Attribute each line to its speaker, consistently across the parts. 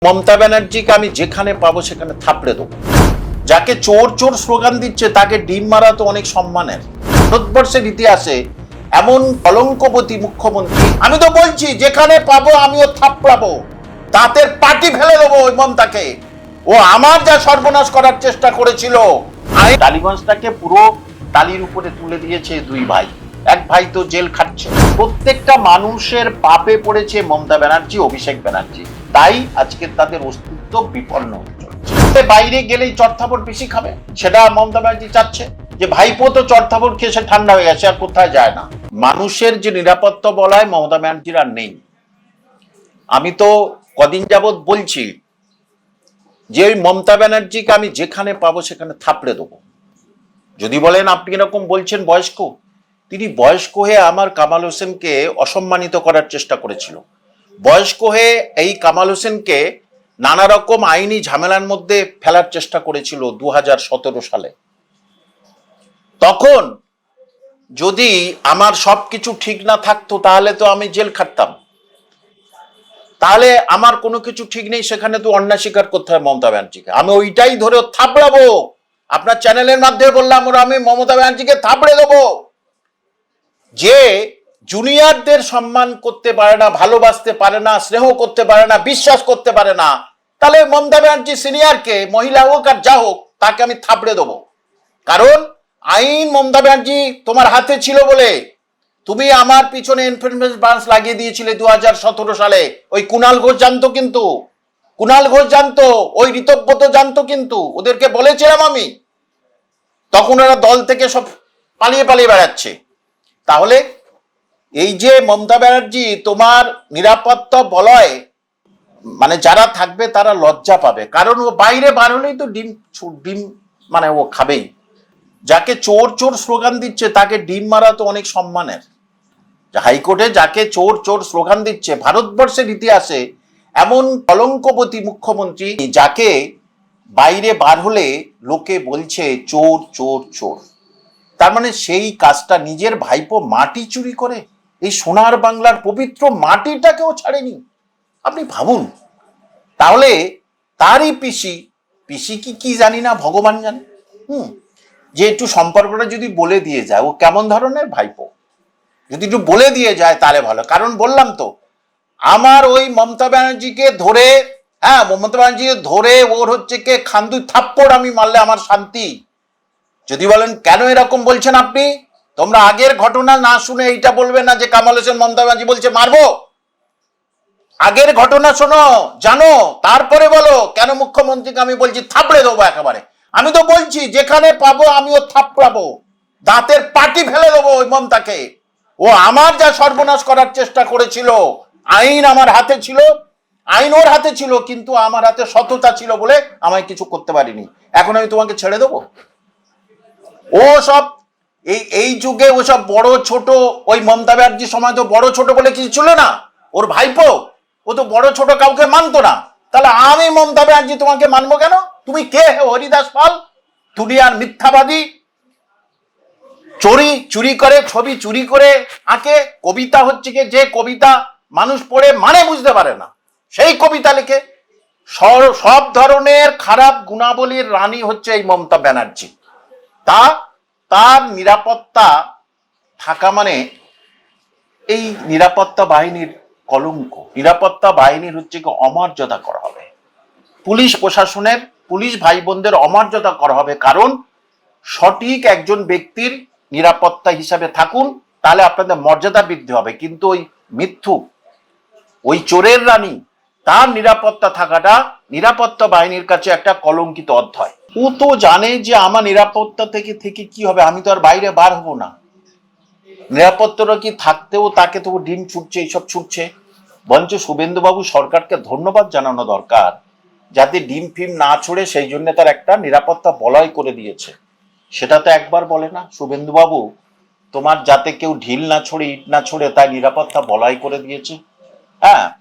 Speaker 1: মমতা ব্যানার্জিকে আমি যেখানে পাবো সেখানে থাপড়ে দেবো। যাকে চোর চোর স্লোগান দিচ্ছে তাকে ডিম মারা তো অনেক সম্মানের। ভারতবর্ষের ইতিহাসে এমন কলঙ্কবতী মুখ্যমন্ত্রী আমি তো বলছি যেখানে পাবো আমিও থাপড়াবো, দাঁতের পাটি ফেলে দেবো ওই মমতাকে। ও আমার যা সর্বনাশ করার চেষ্টা করেছিল, টালিগঞ্জটাকে পুরো টালির উপরে তুলে দিয়েছে দুই ভাই। এক ভাই তো জেল খাটছে। প্রত্যেকটা মানুষের পাপে পড়েছে মমতা ব্যানার্জি, অভিষেক ব্যানার্জি, তাই আজকে তাদের অস্তিত্ব বিপন্ন হচ্ছে। বাইরে গেলেই চড়থাপড় বেশি খাবে, সেটা মমতা ব্যানার্জি চাচ্ছে যে ভাইপো তো চড়থাপড় খেয়ে সে ঠান্ডা হয়ে গেছে, আর কোথায় যায় না। মানুষের যে নিরাপত্তা বলায় মমতা ব্যানার্জির আর নেই। আমি তো কদিন যাবৎ বলছি যে ওই মমতা ব্যানার্জিকে আমি যেখানে পাবো সেখানে থাপড়ে দেবো। যদি বলেন আপনি এরকম বলছেন বয়স্ক, তিনি বয়স্ক হয়ে আমার কামাল হোসেনকে অসম্মানিত করার চেষ্টা করেছিল। বয়স্ক হয়ে এই কামাল হোসেনকে নানা রকম আইনি ঝামেলার মধ্যে ফেলার চেষ্টা করেছিল 2017 সালে। তখন যদি আমার সবকিছু ঠিক না থাকতো তাহলে তো আমি জেল খাটতাম। তাহলে আমার কোনো কিছু ঠিক নেই, সেখানে তো অন্যায় স্বীকার করতে হয় মমতা ব্যানার্জিকে। আমি ওইটাই ধরে থাপড়াবো। আপনার চ্যানেলের মাধ্যমে বললাম ওরা আমি মমতা ব্যানার্জিকে থাপড়ে দেবো। যে জুনিয়রদের সম্মান করতে পারে না, ভালোবাসতে পারে না, স্নেহ করতে পারে না, বিশ্বাস করতে পারে না, তাহলে মমতা ব্যানার্জি সিনিয়রকে, মহিলা হোক আর যা হোক, তাকে আমি থাপড়ে দেবো। কারণ আইন মমতা ব্যানার্জি তোমার হাতে ছিল বলে তুমি আমার পিছনে ইনফ্লুয়েন্স ব্রাঞ্চ লাগিয়ে দিয়েছিলে 2017 সালে। ওই কুণাল ঘোষ জানতো, কিন্তু কুণাল ঘোষ জানতো, ওই ঋতব্রত জানতো, কিন্তু ওদেরকে বলেছিলাম আমি। তখন ওরা দল থেকে সব পালিয়ে পালিয়ে বেড়াচ্ছে। তাহলে এই যে মমতা ব্যানার্জি তোমার নিরাপত্তা বলয়, মানে যারা থাকবে তারা লজ্জা পাবে। কারণ ও বাইরে বার হলেই তো ডিম মানে ও খাবেই। যাকে চোর চোর স্লোগান দিচ্ছে তাকে ডিম মারা তো অনেক সম্মানের। হাইকোর্টে যাকে চোর চোর স্লোগান দিচ্ছে, ভারতবর্ষের ইতিহাসে এমন কলঙ্কবতী মুখ্যমন্ত্রী, যাকে বাইরে বার হলে লোকে বলছে চোর চোর চোর। তার মানে সেই কাজটা নিজের ভাইপো মাটি চুরি করে এই সোনার বাংলার পবিত্র মাটিটাকেও ছাড়েনি। আপনি ভাবুন। তাহলে তারই পিসি কি জানি না, ভগবান জানে। যে একটু সম্পর্কটা যদি বলে দিয়ে যায়, ও কেমন ধরনের ভাইপো, যদি একটু বলে দিয়ে যায় তাহলে ভালো। কারণ বললাম তো, আমার ওই মমতা ব্যানার্জিকে ধরে, মমতা ব্যানার্জিকে ধরে ওর হচ্ছে কে খান্দুই থাপ্পড় আমি মারলে আমার শান্তি। যদি বলেন কেন এরকম বলছেন আপনি, তোমরা আগের ঘটনা না শুনে এইটা বলবে না যে কামাল হোসেন মমতা ব্যানার্জি বলছে মারবো। আগের ঘটনা শোনো, জানো, তারপরে বলো কেন মুখ্যমন্ত্রীকে আমি বলছি থাপড়ে দেবো একেবারে। আমি তো বলছি যেখানে পাবো আমিও থাপড়াবো, দাঁতের পাটি ফেলে দেবো ওই মমতাকে। ও আমার যা সর্বনাশ করার চেষ্টা করেছিল, আইন আমার হাতে ছিল, আইন ওর হাতে ছিল, কিন্তু আমার হাতে সততা ছিল বলে আমায় কিছু করতে পারিনি। এখন আমি তোমাকে ছেড়ে দেবো? ও সব এই যুগে ওসব বড় ছোট, ওই মমতা ব্যানার্জির সময় তো বড় ছোট বলে কিছু ছিল না। ওর ভাইপো, ও তো বড় ছোট কাউকে মানতো না। তাহলে আমি মমতা ব্যানার্জি তোমাকে মানবো কেন? তুমি কে? হরিদাস পাল, দুনিয়ার মিথ্যাবাদী, চুরি করে, ছবি চুরি করে আঁকে। কবিতা হচ্ছে কি, যে কবিতা মানুষ পড়ে মানে বুঝতে পারে না, সেই কবিতা লিখে। সব ধরনের খারাপ গুণাবলীর রানী হচ্ছে এই মমতা ব্যানার্জি। তার নিরাপত্তা থাকা মানে এই নিরাপত্তা বাহিনীর কলঙ্ক। নিরাপত্তা বাহিনীর হচ্ছে কি অমর্যাদা করা হবে, পুলিশ প্রশাসনের, পুলিশ ভাই বোনদের অমর্যাদা করা হবে। কারণ সঠিক একজন ব্যক্তির নিরাপত্তা হিসাবে থাকুন, তাহলে আপনাদের মর্যাদা বৃদ্ধি হবে। কিন্তু ওই মিথ্যুক, ওই চোরের রানী, তার নিরাপত্তা থাকাটা নিরাপত্তা বাহিনীর কাছে একটা কলঙ্কিত অধ্যায়। ও তো জানে যে আমার নিরাপত্তা থেকে কি হবে, আমি তো আর বাইরে বার হবো না। নিরাপত্তাটা কি থাকতেও তাকে তো ডিম ছুটছে, এইসব ছুটছে। বঞ্চ শুভেন্দুবাবু সরকারকে ধন্যবাদ জানানো দরকার, যাতে ডিম ফিম না ছড়ে সেই জন্য তার একটা নিরাপত্তা বলয় করে দিয়েছে। সেটা তো একবার বলে না শুভেন্দুবাবু, তোমার যাতে কেউ ঢিল না ছড়ে, ইট না ছড়ে, তাই নিরাপত্তা বলয় করে দিয়েছে।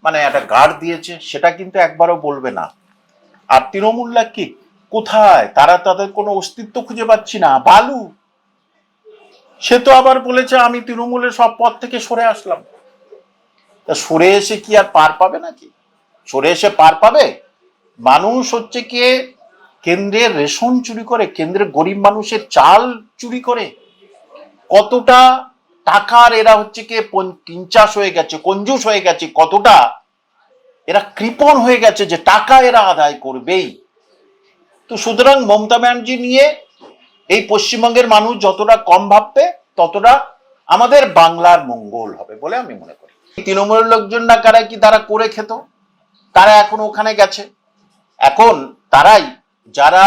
Speaker 1: মানে একটা গার্ড দিয়েছে, সেটা কিন্তু একবারও বলবে না। আর তৃণমূলরা কি কোথায়, তাদের কোনো অস্তিত্ব খুঁজে পাচ্ছি না। বালু, সে তো আবার বলেছে আমি তৃণমূলের সব পদ থেকে সরে আসলাম। তা সরে এসে কি আর পার পাবে নাকি? সরে এসে পার পাবে? মানুষ হচ্ছে কি কেন্দ্রের রেশন চুরি করে, কেন্দ্রের গরিব মানুষের চাল চুরি করে, কতটা টাকার এরা হচ্ছে কি পিঞ্চাস হয়ে গেছে, কঞ্জুস হয়ে গেছে, কতটা এরা কৃপণ হয়ে গেছে যে টাকা এরা আদায় করবেই। তো সুতরাং মমতা ব্যানার্জি নিয়ে এই পশ্চিমবঙ্গের মানুষ যতটা কম ভাববে ততটা আমাদের বাংলার মঙ্গল হবে বলে আমি মনে করি। তৃণমূলের লোকজন না কারা কি তারা করে খেত, তারা এখন ওখানে গেছে, এখন তারাই যারা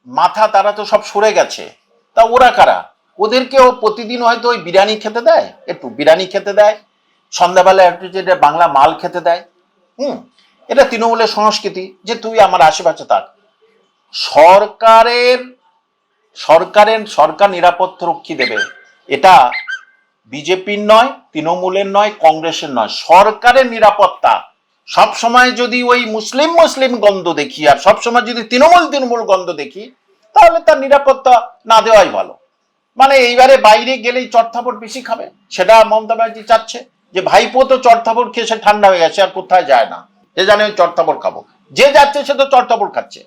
Speaker 1: মাথা তারা তো সব সরে গেছে, তা ওরা কারা? ওদেরকেও প্রতিদিন হয়তো ওই বিরিয়ানি খেতে দেয়, একটু বিরিয়ানি খেতে দেয়, সন্ধ্যাবেলা একটু যেটা বাংলা মাল খেতে দেয়। এটা তৃণমূলের সংস্কৃতি যে তুই আমার আশেপাশে থাক। সরকার নিরাপত্তা রক্ষী দেবে, এটা বিজেপির নয়, তৃণমূলের নয়, কংগ্রেসের নয়, সরকারের নিরাপত্তা। সব সময় যদি ওই মুসলিম মুসলিম গন্ধ দেখি আর সব সময় যদি তৃণমূল গন্ধ দেখি, তাহলে তার নিরাপত্তা না দেওয়াই ভালো। মানে এইবারে বাইরে গেলেই চড়থাপড় বেশি খাবে, সেটা মমতা ব্যানার্জি চাচ্ছে যে ভাইপো তো চড়থাপড় খেয়ে সে ঠান্ডা হয়ে গেছে, আর কোথায় যায় না, যে জানে ওই চড়থাপড় খাবো, যে যাচ্ছে সে তো চড়থাপড় খাচ্ছে।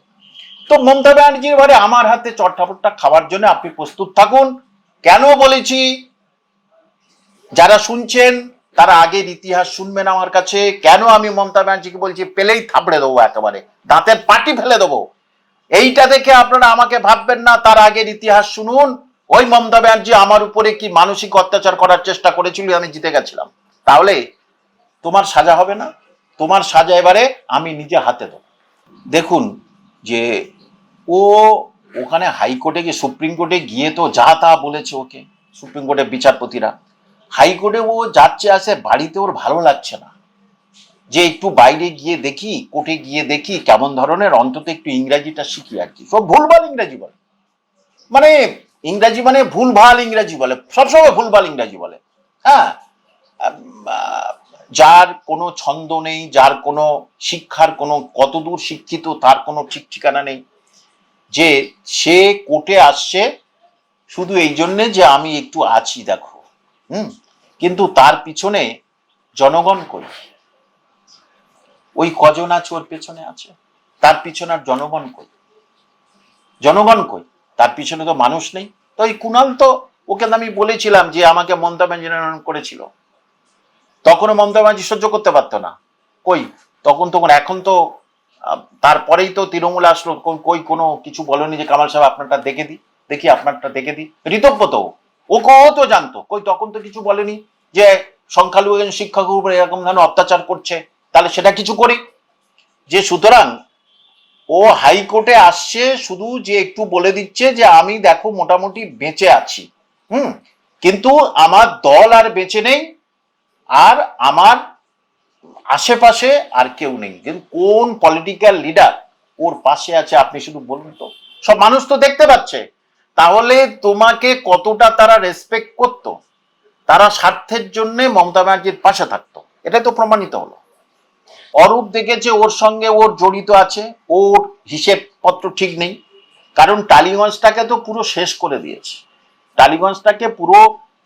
Speaker 1: তো মমতা ব্যানার্জির এবারে আমার হাতে চড়থাপড়টা খাওয়ার জন্য আপনি প্রস্তুত থাকুন। কেন বলেছি, যারা শুনছেন তারা আগের ইতিহাস শুনবেন আমার কাছে। কেন আমি মমতা ব্যানার্জিকে বলছি পেলেই থাপড়ে দেবো, একেবারে দাঁতের পাটি ফেলে দেবো, এইটা দেখে আপনারা আমাকে ভাববেন না। তার আগের ইতিহাস শুনুন, ওই মমতা ব্যানার্জি আমার উপরে কি মানসিক অত্যাচার করার চেষ্টা করেছিল, আমি জিতে গেছিলাম। তাহলে তোমার সাজা হবে না, তোমার সাজা এবারে আমি নিজে হাতে দেবো। দেখুন যে ও ওখানে হাইকোর্টে গিয়ে, সুপ্রিম কোর্টে গিয়ে তো যা তা বলেছে ওকে, সুপ্রিম কোর্টের বিচারপতিরা। হাইকোর্টে ও যাচ্ছে আসে, বাড়িতে ওর ভালো লাগছে না, যে একটু বাইরে গিয়ে দেখি, কোর্টে গিয়ে দেখি কেমন ধরনের, অন্তত একটু ইংরাজিটা শিখি আর কি। সব ভুলভাল ইংরাজি বলে, মানে ইংরাজি মানে ভুলভাল ইংরাজি বলে, সবসময় ভুলভাল ইংরাজি বলে। হ্যাঁ, যার কোনো ছন্দ নেই, যার কোনো শিক্ষার কোনো, কতদূর শিক্ষিত তার কোনো ঠিক ঠিকানা নেই, যে সে কোর্টে আসছে শুধু এই জন্যে যে আমি একটু আছি দেখো। কিন্তু তার পিছনে জনগণ কই? ওই কজন আছে ওর পেছনে আছে, তার পিছনে আর জনগণ কই? জনগণ কই? তার পিছনে তো মানুষ নেই। তো এই কুণাল তো, ওকে আমি বলেছিলাম যে আমাকে মমতা ব্যানার্জি করেছিল, তখনও মমতা ব্যানার্জি সহ্য করতে পারতো না। কই তখন, এখন তো তারপরেই তো তৃণমূল আসলো, কই কোনো কিছু বলেনি যে কামাল সাহেব আপনারটা দেখে দিই, দেখি আপনারটা দেখে দিই। ঋতব্রত ও তো জানতো, কই তখন তো কিছু বলেনি যে সংখ্যালঘু শিক্ষকের উপরে এরকম ধরনের অত্যাচার করছে, তাহলে সেটা কিছু করি। যে সুতরাং ও হাইকোর্টে আসছে শুধু যে একটু বলে দিচ্ছে যে আমি দেখো মোটামুটি বেঁচে আছি, কিন্তু আমার দল আর বেঁচে নেই, আর আমার আশেপাশে আর কেউ নেই। কিন্তু কোন পলিটিক্যাল লিডার ওর পাশে আছে আপনি শুধু বলুন তো, সব মানুষ তো দেখতে পাচ্ছে। তাহলে তোমাকে কতটা তারা রেসপেক্ট করতো, তারা স্বার্থের জন্য মমতা ব্যানার্জির পাশে থাকতো, এটাই তো প্রমাণিত হলো। অরূপ দেখেছে ওর সঙ্গে ওর জড়িত আছে, ওর হিসেব পত্র ঠিক নেই, কারণ টালিগঞ্জটাকে তো পুরো শেষ করে দিয়েছে, টালিগঞ্জটাকে পুরো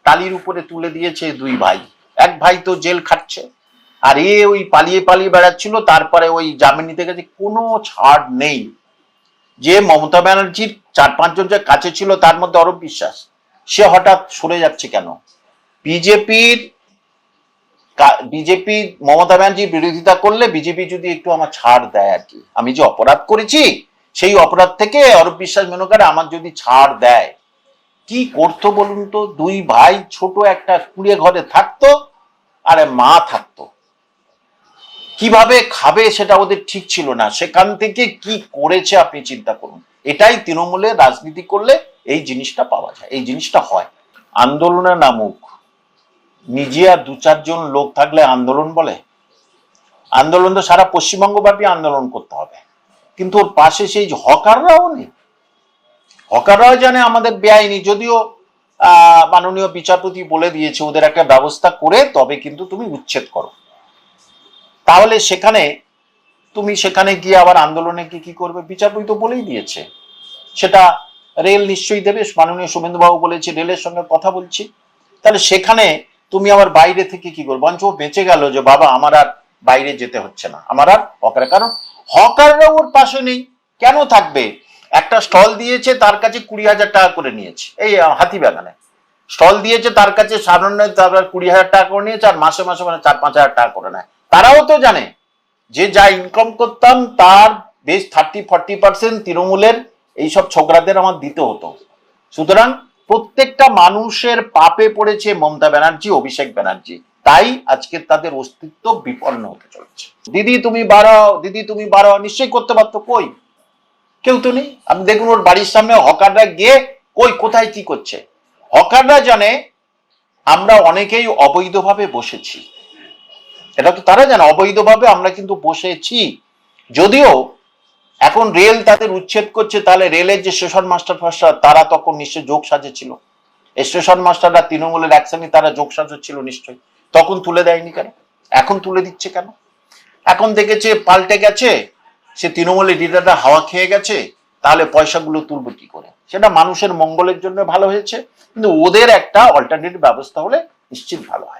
Speaker 1: টালির উপরে তুলে দিয়েছে দুই ভাই। এক ভাই তো জেল খাটছে, আর এ ওই পালিয়ে পালিয়ে বেড়াচ্ছিল, তারপরে ওই জামিন নিতে গেছে, কোনো ছাড় নেই। যে মমতা ব্যানার্জির 4-5 জন যে কাছে ছিল তার মধ্যে অরূপ বিশ্বাস, সে হঠাৎ সরে যাচ্ছে কেন? বিজেপি মমতা ব্যানার্জির বিরোধিতা করলে বিজেপি যদি একটু আমার ছাড় দেয় আর কি, আমি যে অপরাধ করেছি সেই অপরাধ থেকে অরূপ বিশ্বাস মনে করে আমার যদি ছাড় দেয়, কি করতো বলুন তো? দুই ভাই ছোট একটা কুড়ে ঘরে থাকতো, আর মা থাকতো, কিভাবে খাবে সেটা ওদের ঠিক ছিল না। সেখান থেকে কি করেছে আপনি চিন্তা করুন। এটাই তৃণমূলের রাজনীতি করলে এই জিনিসটা পাওয়া যায়, এই জিনিসটা হয়। আন্দোলনে নামুক, নিজে আর 2-4 জন লোক থাকলে আন্দোলন বলে? আন্দোলন তো সারা পশ্চিমবঙ্গব্যাপী আন্দোলন করতে হবে, কিন্তু ওর পাশে সেই হকাররাও নেই। হকাররাও জানে আমাদের বেআইনি, যদিও মাননীয় বিচারপতি বলে দিয়েছে ওদের একটা ব্যবস্থা করে তবে কিন্তু তুমি উচ্ছেদ করো। তাহলে সেখানে গিয়ে আবার আন্দোলনে কি করবে? বিচারপতি তো বলেই দিয়েছে সেটা রেল নিশ্চয়ই দেবে, মাননীয় শুভেন্দুবাবু বলেছে রেলের সঙ্গে কথা বলছি। তাহলে সেখানে তুমি আবার বাইরে থেকে কি করবে? বঞ্চ বেঁচে গেল যে বাবা আমার আর বাইরে যেতে হচ্ছে না আমার আর হকার, কারণ হকাররা ওর পাশে নেই। কেন থাকবে? একটা স্টল দিয়েছে, তার কাছে 20,000 টাকা করে নিয়েছে, এই হাতিবাগানে স্টল দিয়েছে, তার কাছে সাধারণ 20,000 টাকা করে নিয়েছে, আর মাসে মাসে মানে 4-5 হাজার টাকা করে নেয়। তারাও তো জানে যে যা ইনকাম করতাম তার বেশ 30-40% তৃণমূলের এইসব ছোকরাদের আমার দিতে হতো। সুতরাং প্রত্যেকটা মানুষের পাপে পড়েছে মমতা ব্যানার্জি, অভিষেক ব্যানার্জি, তাই আজকে তাদের অস্তিত্ব বিপন্ন হতে চলেছে। দিদি তুমি বাড়াও, দিদি তুমি বাড়াও, নিশ্চয়ই করতে পারতো, কই? কেউ তো নেই। আপনি দেখুন ওর বাড়ির সামনে হকাররা গিয়ে কই কোথায় কি করছে। হকাররা জানে আমরা অনেকেই অবৈধভাবে বসেছি, এটা তো তারা জানে অবৈধভাবে আমরা কিন্তু বসেছি। যদিও এখন রেল তাদের উচ্ছেদ করছে, তাহলে রেলের যে স্টেশন মাস্টার ফাস্টার তারা তখন নিশ্চয় যোগ সাজেছিল, স্টেশন মাস্টাররা তৃণমূলের একসঙ্গে তারা যোগ সাজেছিল নিশ্চয়ই, তখন তুলে দেয়নি কেন? এখন তুলে দিচ্ছে কেন? এখন দেখেছে পাল্টে গেছে, সে তৃণমূলের লিডাররা হাওয়া খেয়ে গেছে, তাহলে পয়সাগুলো তুলবে কি করে? সেটা মানুষের মঙ্গলের জন্য ভালো হয়েছে, কিন্তু ওদের একটা অল্টারনেটিভ ব্যবস্থা হলে নিশ্চিত ভালো হয়।